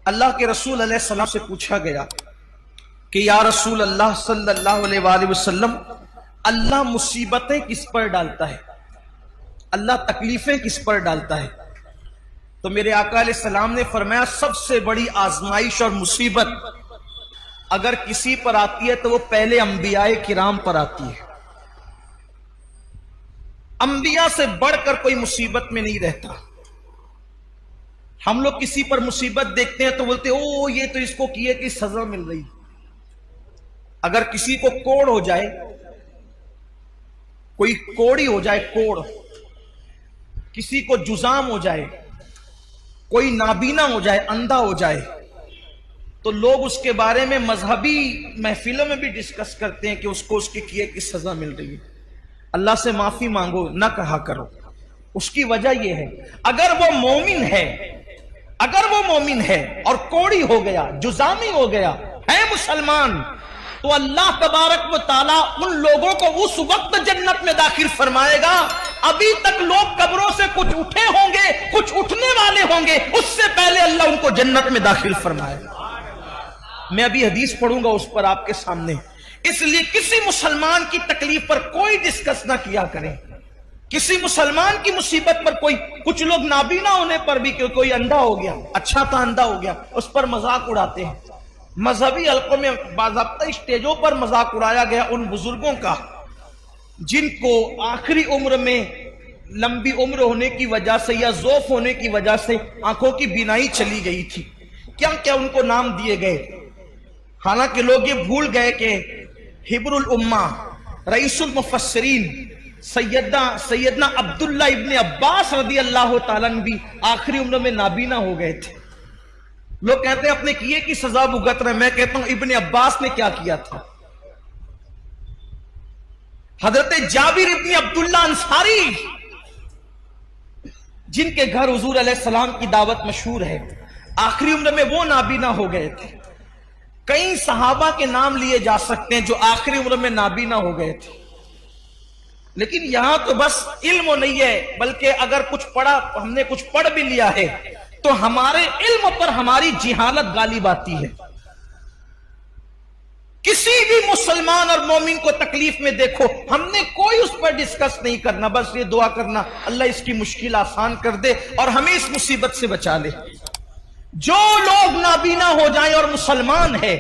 اللہ کے رسول علیہ السلام سے پوچھا گیا کہ یا رسول اللہ صلی اللہ علیہ وآلہ وسلم، اللہ مصیبتیں کس پر ڈالتا ہے؟ اللہ تکلیفیں کس پر ڈالتا ہے؟ تو میرے آقا علیہ السلام نے فرمایا سب سے بڑی آزمائش اور مصیبت اگر کسی پر آتی ہے تو وہ پہلے انبیاء کرام پر آتی ہے۔ انبیاء سے بڑھ کر کوئی مصیبت میں نہیں رہتا۔ ہم لوگ کسی پر مصیبت دیکھتے ہیں تو بولتے ہیں او یہ تو اس کو کیے کہ سزا مل رہی۔ اگر کسی کو کوڑ ہو جائے، کوئی کوڑی ہو جائے، کوڑ، کسی کو جزام ہو جائے، کوئی نابینا ہو جائے، اندھا ہو جائے، تو لوگ اس کے بارے میں مذہبی محفلوں میں بھی ڈسکس کرتے ہیں کہ اس کو اس کے کیے کی سزا مل رہی ہے۔ اللہ سے معافی مانگو، نہ کہا کرو۔ اس کی وجہ یہ ہے اگر وہ مومن ہے اور کوڑی ہو گیا، جزامی ہو گیا، ہے مسلمان، تو اللہ تبارک و تعالیٰ ان لوگوں کو اس وقت جنت میں داخل فرمائے گا ابھی تک لوگ قبروں سے کچھ اٹھے ہوں گے، کچھ اٹھنے والے ہوں گے، اس سے پہلے اللہ ان کو جنت میں داخل فرمائے گا۔ میں ابھی حدیث پڑھوں گا اس پر آپ کے سامنے۔ اس لیے کسی مسلمان کی تکلیف پر کوئی ڈسکس نہ کیا کریں، کسی مسلمان کی مصیبت پر کوئی، کچھ لوگ نابینا ہونے پر بھی کہ کوئی اندھا ہو گیا، اچھا تھا اندھا ہو گیا، اس پر مذاق اڑاتے ہیں۔ مذہبی حلقوں میں باضابطہ اسٹیجوں پر مذاق اڑایا گیا ان بزرگوں کا جن کو آخری عمر میں لمبی عمر ہونے کی وجہ سے یا ضعف ہونے کی وجہ سے آنکھوں کی بینائی چلی گئی تھی، کیا کیا ان کو نام دیے گئے۔ حالانکہ لوگ یہ بھول گئے کہ حبر الامہ، رئیس المفسرین سیدنا عبداللہ ابن عباس رضی اللہ تعالیٰ عنہ بھی آخری عمر میں نابینا ہو گئے تھے۔ لوگ کہتے ہیں اپنے کیے کی سزا بھگت رہے، میں کہتا ہوں ابن عباس نے کیا کیا تھا۔ حضرت جابر ابن عبداللہ انصاری جن کے گھر حضور علیہ السلام کی دعوت مشہور ہے، آخری عمر میں وہ نابینا ہو گئے تھے۔ کئی صحابہ کے نام لیے جا سکتے ہیں جو آخری عمر میں نابینا ہو گئے تھے، لیکن یہاں تو بس علم نہیں ہے، بلکہ اگر کچھ پڑھا، ہم نے کچھ پڑھ بھی لیا ہے تو ہمارے علم پر ہماری جہالت غالب آتی ہے۔ کسی بھی مسلمان اور مومن کو تکلیف میں دیکھو، ہم نے کوئی اس پر ڈسکس نہیں کرنا، بس یہ دعا کرنا اللہ اس کی مشکل آسان کر دے اور ہمیں اس مصیبت سے بچا لے۔ جو لوگ نابینا ہو جائیں اور مسلمان ہے،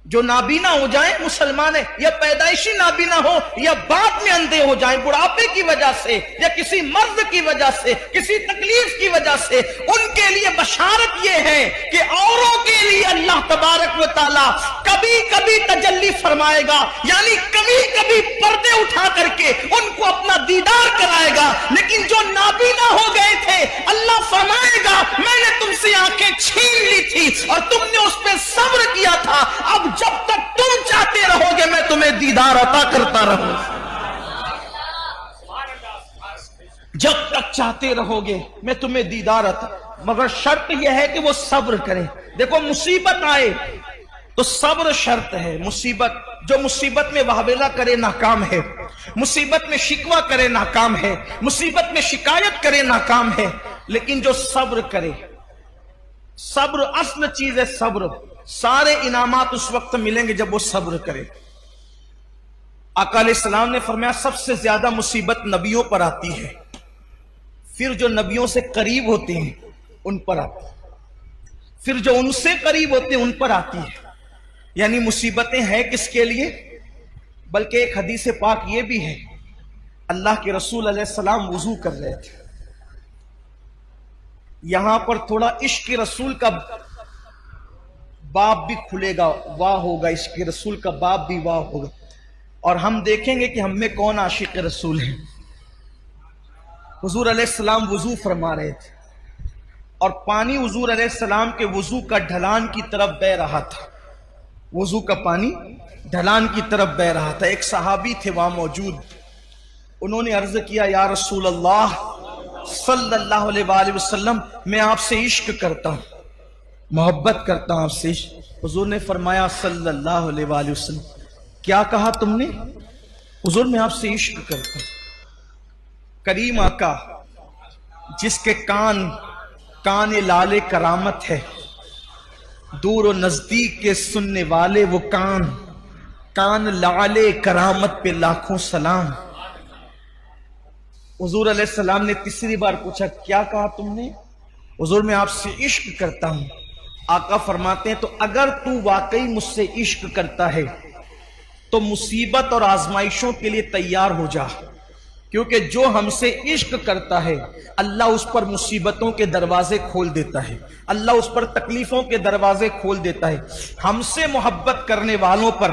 جو نابینا ہو جائیں مسلمان ہے، یا پیدائشی نابینا ہو یا بعد میں اندھے ہو جائیں بڑھاپے کی وجہ سے یا کسی مرض کی وجہ سے، کسی تکلیف کی وجہ سے، ان کے لیے بشارت یہ ہے کہ اوروں کے لیے اللہ تبارک و تعالی کبھی کبھی تجلی فرمائے گا، یعنی کبھی کبھی پردے اٹھا کر کے ان کو اپنا دیدار کرائے گا۔ لیکن جو نابینا ہو گئے تھے اللہ فرمائے گا میں نے تم سے آنکھیں چھین لی تھی اور تم نے اس پہ صبر کیا تھا، اب جب تک تم چاہتے رہو گے میں تمہیں دیدار عطا کرتا رہوں گا، جب تک چاہتے رہو گے میں تمہیں دیدار عطا، مگر شرط یہ ہے کہ وہ صبر کریں۔ دیکھو مصیبت آئے تو صبر شرط ہے۔ جو مصیبت میں واویلا کرے ناکام ہے، مصیبت میں شکوہ کرے ناکام ہے، مصیبت میں شکایت کرے ناکام ہے، لیکن جو صبر کرے، صبر اصل چیز ہے۔ صبر، سارے انعامات اس وقت ملیں گے جب وہ صبر کرے۔ آقا علیہ السلام نے فرمایا سب سے زیادہ مصیبت نبیوں پر آتی ہے، پھر جو نبیوں سے قریب ہوتے ہیں ان پر آتی ہے، پھر جو ان سے قریب ہوتے ہیں ان پر آتی ہے۔ یعنی مصیبتیں ہیں کس کے لیے؟ بلکہ ایک حدیث پاک یہ بھی ہے، اللہ کے رسول علیہ السلام وضو کر رہے تھے، یہاں پر تھوڑا عشق رسول کا باب بھی کھلے گا، واہ ہوگا، عشق رسول کا باب بھی واہ ہوگا، اور ہم دیکھیں گے کہ ہم میں کون عاشق رسول ہے۔ حضور علیہ السلام وضو فرما رہے تھے اور پانی حضور علیہ السلام کے وضو کا ڈھلان کی طرف بہ رہا تھا، وضو کا پانی ڈھلان کی طرف بہ رہا تھا۔ ایک صحابی تھے وہاں موجود، انہوں نے عرض کیا یا رسول اللہ صلی اللہ علیہ وآلہ وسلم میں آپ سے عشق کرتا ہوں، محبت کرتا ہوں آپ سے۔ حضور نے فرمایا صلی اللہ علیہ وآلہ وسلم کیا کہا تم نے؟ حضور میں آپ سے عشق کرتا ہوں۔ کریم آقا جس کے کان لال کرامت ہے، دور و نزدیک کے سننے والے وہ کان، کان لعلے کرامت پہ لاکھوں سلام۔ حضور علیہ السلام نے تیسری بار پوچھا کیا کہا تم نے؟ حضور میں آپ سے عشق کرتا ہوں۔ آقا فرماتے ہیں تو اگر تو واقعی مجھ سے عشق کرتا ہے تو مصیبت اور آزمائشوں کے لیے تیار ہو جا، کیونکہ جو ہم سے عشق کرتا ہے اللہ اس پر مصیبتوں کے دروازے کھول دیتا ہے، اللہ اس پر تکلیفوں کے دروازے کھول دیتا ہے۔ ہم سے محبت کرنے والوں پر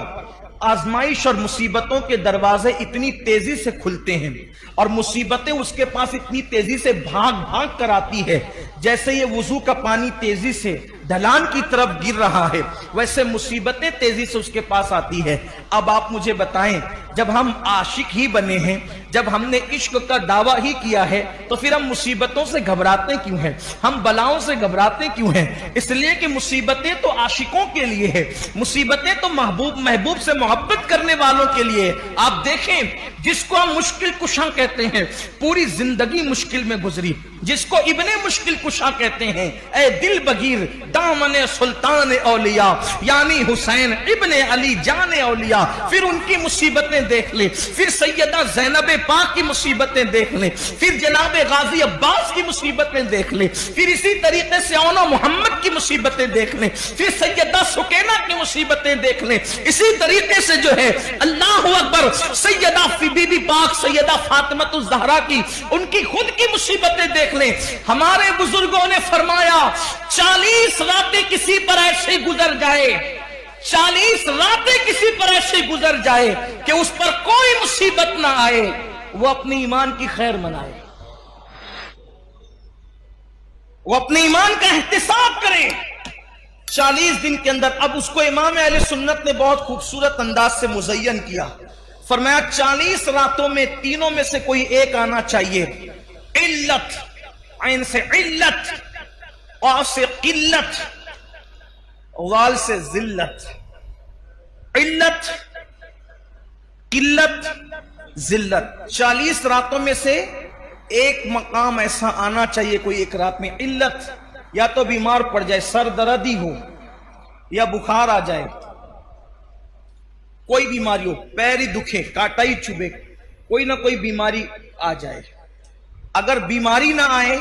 آزمائش اور مصیبتوں کے دروازے اتنی تیزی سے کھلتے ہیں اور مصیبتیں اس کے پاس اتنی تیزی سے بھاگ بھاگ کر آتی ہے، جیسے یہ وضو کا پانی تیزی سے ڈھلان کی طرف گر رہا ہے ویسے مصیبتیں تیزی سے اس کے پاس آتی ہے۔ اب آپ مجھے بتائیں، جب ہم عاشق ہی بنے ہیں، جب ہم نے عشق کا دعویٰ ہی کیا ہے تو پھر ہم مصیبتوں سے گھبراتے کیوں ہیں؟ ہم بلاؤں سے گھبراتے کیوں ہیں؟ اس لیے کہ مصیبتیں تو عاشقوں کے لیے ہے، مصیبتیں تو محبوب سے محبت کرنے والوں کے لیے۔ آپ دیکھیں، جس کو ہم مشکل کشاں کہتے ہیں، پوری زندگی مشکل میں گزری، جس کو ابن مشکل کشاں کہتے ہیں، اے دل بگیر دامن سلطان اولیاء یعنی حسین ابن علی جان اولیاء، پھر ان کی مصیبتیں دیکھ لیں، پھر سیدہ زینب پاک کی مصیبتیں دیکھ لیں، پھر جناب غازی عباس کی مصیبتیں دیکھ لیں، پھر اسی طریقے سے اونا محمد کی مصیبتیں دیکھ لیں، پھر سیدہ سکینہ کی مصیبتیں دیکھ لیں، اسی طریقے سے جو ہے اللہ اکبر سیدہ بی بی پاک سیدہ فاطمہ الزہرا کی ان کی خود کی مصیبتیں دیکھ لیں۔ ہمارے بزرگوں نے فرمایا 40 راتیں کسی پر ایسے گزر جائے، 40 راتیں کسی پر ایسے گزر جائے کہ اس پر کوئی مصیبت نہ آئے، وہ اپنے ایمان کی خیر منائے، وہ اپنے ایمان کا احتساب کرے 40 دن کے اندر۔ اب اس کو امام اہل سنت نے بہت خوبصورت انداز سے مزین کیا، فرمایا 40 راتوں میں تینوں میں سے کوئی ایک آنا چاہیے، علت، عین سے علت، قاف سے قلت، وال سے ذلت، علت قلت ذلت۔ 40 راتوں میں سے ایک مقام ایسا آنا چاہیے کوئی ایک رات میں، علت، یا تو بیمار پڑ جائے، سر دردی ہو یا بخار آ جائے، کوئی بیماری ہو، پیر ہی دکھے، کانٹا ہی چبھے، کوئی نہ کوئی بیماری آ جائے۔ اگر بیماری نہ آئے،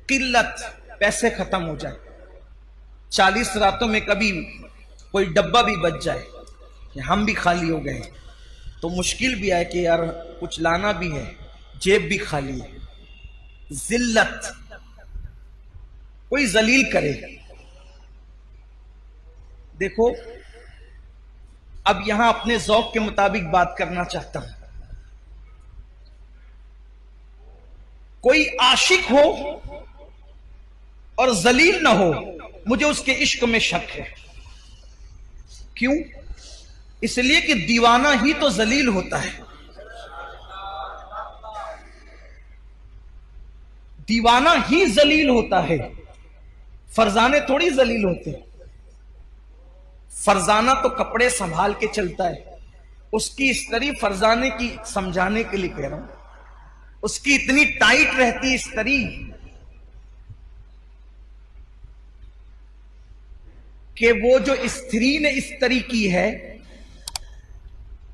قلت، پیسے ختم ہو جائے، 40 راتوں میں کبھی کوئی ڈبہ بھی بچ جائے کہ ہم بھی خالی ہو گئے تو مشکل بھی آئے کہ یار کچھ لانا بھی ہے، جیب بھی خالی ہے، ذلت، کوئی ذلیل کرے۔ دیکھو اب یہاں اپنے ذوق کے مطابق بات کرنا چاہتا ہوں، کوئی عاشق ہو اور ذلیل نہ ہو، مجھے اس کے عشق میں شک ہے۔ کیوں؟ اس لیے کہ دیوانہ ہی تو ذلیل ہوتا ہے، دیوانہ ہی ذلیل ہوتا ہے، فرزانے تھوڑی ذلیل ہوتے۔ فرزانہ تو کپڑے سنبھال کے چلتا ہے، اس کی استری فرزانے کی سمجھانے کے لیے کہہ رہا ہوں، اس کی اتنی ٹائٹ رہتی استری کہ وہ جو استری نے استری کی ہے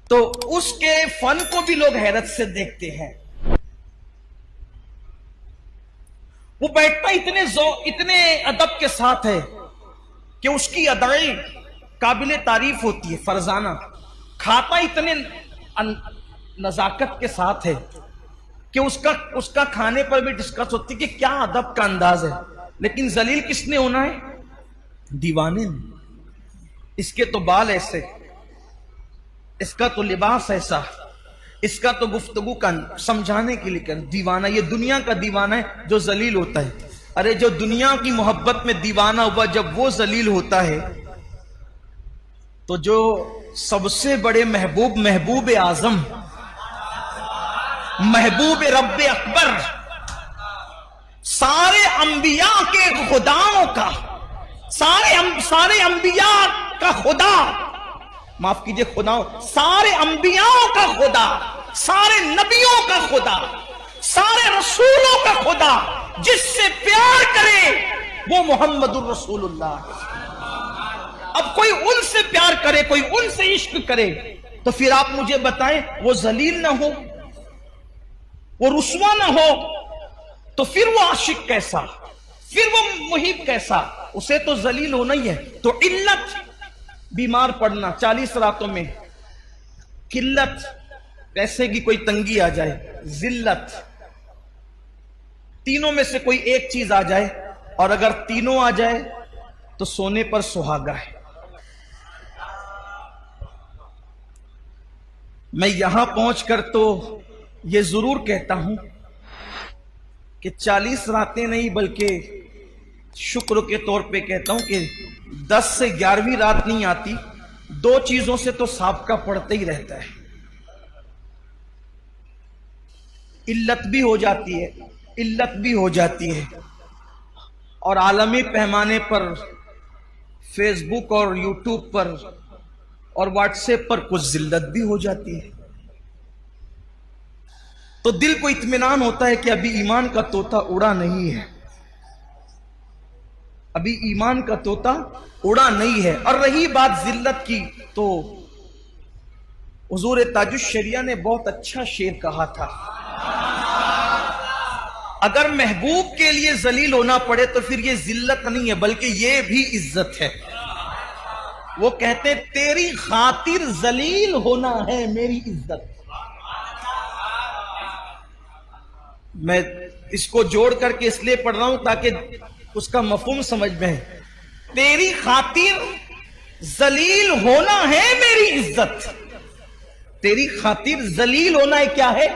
تو اس کے فن کو بھی لوگ حیرت سے دیکھتے ہیں۔ وہ بیٹھتا اتنے ادب کے ساتھ ہے کہ اس کی ادائیں قابل تعریف ہوتی ہے، فرزانہ کھاتا اتنے نزاکت کے ساتھ ہے کہ اس کا کھانے پر بھی ڈسکس ہوتی ہے کہ کیا ادب کا انداز ہے، لیکن ذلیل کس نے ہونا ہے؟ دیوانے نے۔ اس کے تو بال ایسے، اس کا تو لباس ایسا، اس کا تو گفتگو کا سمجھانے کے لیے کر دیوانہ۔ یہ دنیا کا دیوانہ ہے جو ذلیل ہوتا ہے۔ ارے جو دنیا کی محبت میں دیوانہ ہوا جب وہ ذلیل ہوتا ہے تو جو سب سے بڑے محبوب اعظم، محبوب رب اکبر، سارے انبیاء کے خداؤں کا، سارے انبیاء کا خدا، معاف کیجئے خدا، سارے انبیاء کا خدا، سارے نبیوں کا خدا، سارے رسولوں کا خدا جس سے پیار کرے وہ محمد الرسول اللہ ہے۔ اب کوئی ان سے پیار کرے، کوئی ان سے عشق کرے، تو پھر آپ مجھے بتائیں وہ ذلیل نہ ہو، وہ رسوا نہ ہو، تو پھر وہ عاشق کیسا، پھر وہ محب کیسا؟ اسے تو ذلیل ہونا ہی ہے۔ تو علت بیمار پڑنا 40 راتوں میں، قلت پیسے کی کوئی تنگی آ جائے، ذلت، تینوں میں سے کوئی ایک چیز آ جائے، اور اگر تینوں آ جائے تو سونے پر سہاگا ہے۔ میں یہاں پہنچ کر تو یہ ضرور کہتا ہوں کہ 40 راتیں نہیں بلکہ شکر کے طور پہ کہتا ہوں کہ 10 سے 11ویں رات نہیں آتی، 2 چیزوں سے تو سابقہ پڑتا ہی رہتا ہے۔ علت بھی ہو جاتی ہے، علت بھی ہو جاتی ہے، اور عالمی پیمانے پر فیس بک اور یوٹیوب پر اور واٹس ایپ پر کچھ ذلت بھی ہو جاتی ہے۔ تو دل کو اطمینان ہوتا ہے کہ ابھی ایمان کا طوطا اڑا نہیں ہے، ابھی ایمان کا طوطا اڑا نہیں ہے۔ اور رہی بات ذلت کی، تو حضور تاج الشریعہ نے بہت اچھا شعر کہا تھا، اگر محبوب کے لیے ذلیل ہونا پڑے تو پھر یہ ذلت نہیں ہے بلکہ یہ بھی عزت ہے۔ وہ کہتے تیری خاطر ذلیل ہونا ہے میری عزت۔ میں اس کو جوڑ کر کے اس لیے پڑھ رہا ہوں تاکہ اس کا مفہوم سمجھ میں ہے۔ تیری خاطر ذلیل ہونا ہے میری عزت، تیری خاطر ذلیل ہونا ہے کیا ہے؟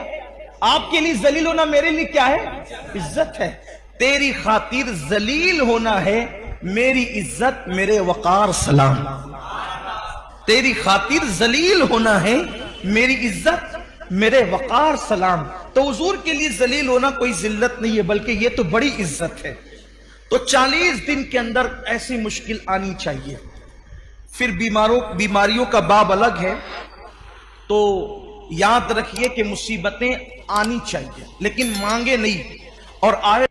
آپ کے لیے ذلیل ہونا میرے لیے کیا ہے؟ عزت ہے۔ تیری خاطر ذلیل ہونا ہے میری عزت، میرے وقار سلام۔ تیری خاطر ذلیل ہونا ہے میری عزت، میرے وقار سلام۔ تو حضور کے لیے ذلیل ہونا کوئی ذلت نہیں ہے بلکہ یہ تو بڑی عزت ہے۔ تو 40 دن کے اندر ایسی مشکل آنی چاہیے۔ پھر بیماریوں کا باب الگ ہے، تو یاد رکھیے کہ مصیبتیں آنی چاہیے لیکن مانگے نہیں، اور آئے